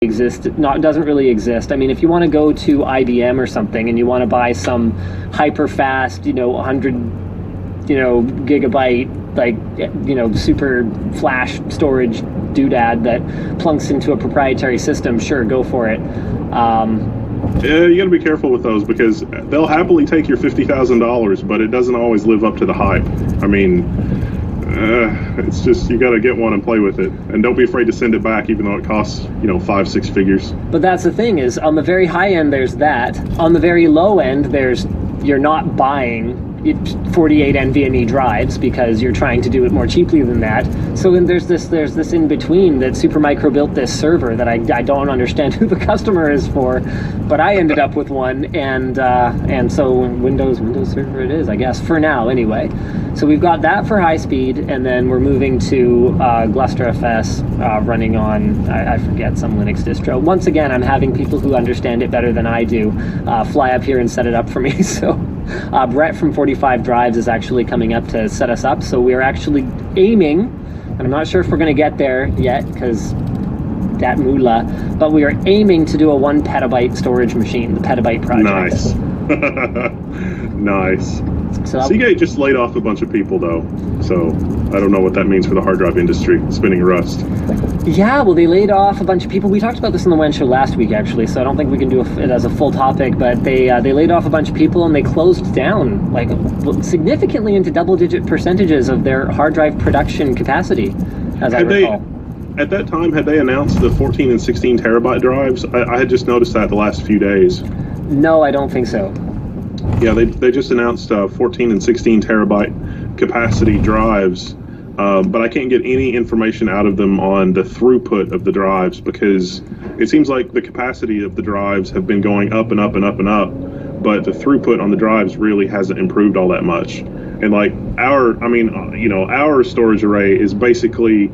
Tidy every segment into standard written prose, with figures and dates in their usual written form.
doesn't really exist. I mean, if you want to go to IBM or something and you want to buy some hyper fast, 100, gigabyte, super flash storage doodad that plunks into a proprietary system, sure, go for it. Yeah, you got to be careful with those because they'll happily take your $50,000, but it doesn't always live up to the hype. I mean, it's just, you got to get one and play with it, and don't be afraid to send it back, even though it costs 5-6 figures. But that's the thing, is on the very high end there's that. On the very low end, you're not buying 48 NVMe drives because you're trying to do it more cheaply than that. So then there's this in between that Supermicro built this server that I don't understand who the customer is for, but I ended up with one, and so Windows server it is, I guess, for now anyway. So we've got that for high speed, and then we're moving to GlusterFS running on, I forget, some Linux distro. Once again, I'm having people who understand it better than I do fly up here and set it up for me. So Brett from 45 Drives is actually coming up to set us up. So we're actually aiming, and I'm not sure if we're going to get there yet because that moolah, but we are aiming to do a 1 petabyte storage machine, the Petabyte project. Nice. Nice. So Seagate just laid off a bunch of people, though, so I don't know what that means for the hard drive industry, spinning Rust. Yeah, well, they laid off a bunch of people. We talked about this on the WEN show last week, actually, so I don't think we can do it as a full topic, but they laid off a bunch of people, and they closed down, significantly into double-digit percentages of their hard drive production capacity, as I recall. At that time, had they announced the 14 and 16 terabyte drives? I had just noticed that the last few days. No, I don't think so. Yeah, they just announced 14 and 16 terabyte capacity drives, but I can't get any information out of them on the throughput of the drives because it seems like the capacity of the drives have been going up and up and up and up, but the throughput on the drives really hasn't improved all that much. And our storage array is basically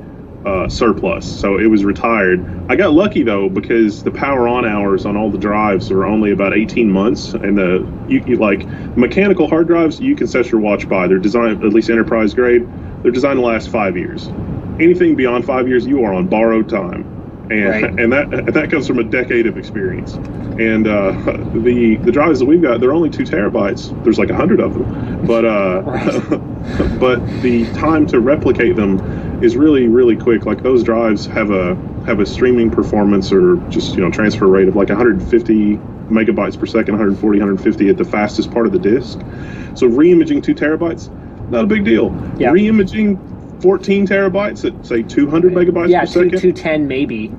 surplus, so it was retired. I got lucky though because the power on hours on all the drives are only about 18 months, and you like mechanical hard drives you can set your watch by. They're designed, at least enterprise grade, they're designed to last 5 years. Anything beyond 5 years, you are on borrowed time, and right. and that comes from a decade of experience. And the drives that we've got, they're only 2 terabytes. There's like 100 of them, but right. But the time to replicate them is really, really quick. Like those drives have a streaming performance or just transfer rate of like 150 megabytes per second, 140, 150 at the fastest part of the disk. So re-imaging 2 terabytes, not a big deal. Yeah. Re-imaging 14 terabytes at say 200 megabytes per second. Yeah, 210 maybe.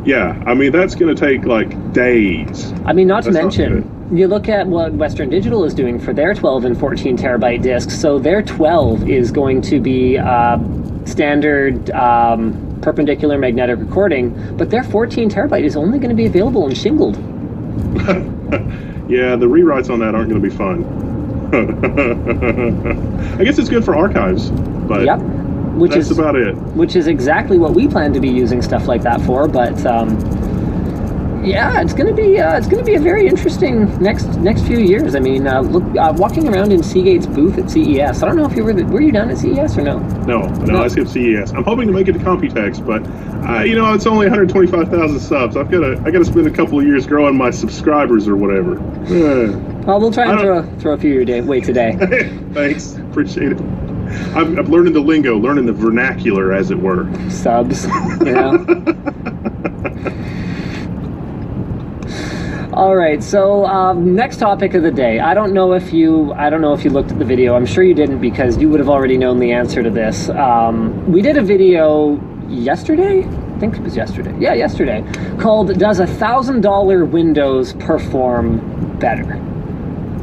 Yeah, I mean that's going to take like days. I mean, not to mention, you look at what Western Digital is doing for their 12 and 14 terabyte disks. So their 12 is going to be standard perpendicular magnetic recording, but their 14 terabyte is only going to be available in shingled. Yeah, the rewrites on that aren't going to be fun. I guess it's good for archives, but yep. That's about it. Which is exactly what we plan to be using stuff like that for. But yeah, it's gonna be a very interesting next few years. I mean, walking around in Seagate's booth at CES. I don't know if you were you down at CES or no? No, I skipped CES. I'm hoping to make it to Computex, but it's only 125,000 subs. I gotta spend a couple of years growing my subscribers or whatever. Well, we'll try and throw a few your way today. Thanks, appreciate it. I'm learning the lingo, learning the vernacular, as it were. Subs, All right, so next topic of the day. I don't know if you looked at the video. I'm sure you didn't because you would have already known the answer to this. We did a video yesterday. I think it was yesterday. Yeah, yesterday. Called "Does $1,000 Windows Perform Better?"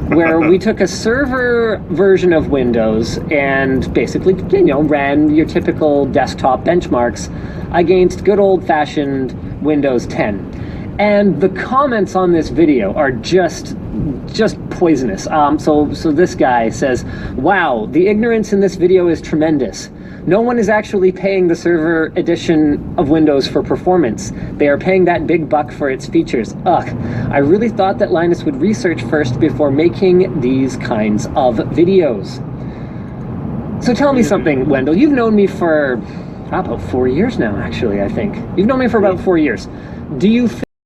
Where we took a server version of Windows and basically, ran your typical desktop benchmarks against good old-fashioned Windows 10. And the comments on this video are just poisonous. So this guy says, "Wow, the ignorance in this video is tremendous. No one is actually paying the server edition of Windows for performance. They are paying that big buck for its features. Ugh, I really thought that Linus would research first before making these kinds of videos." So tell me something, Wendell. You've known me for about 4 years now, actually, I think. You've known me for about 4 years. Do you think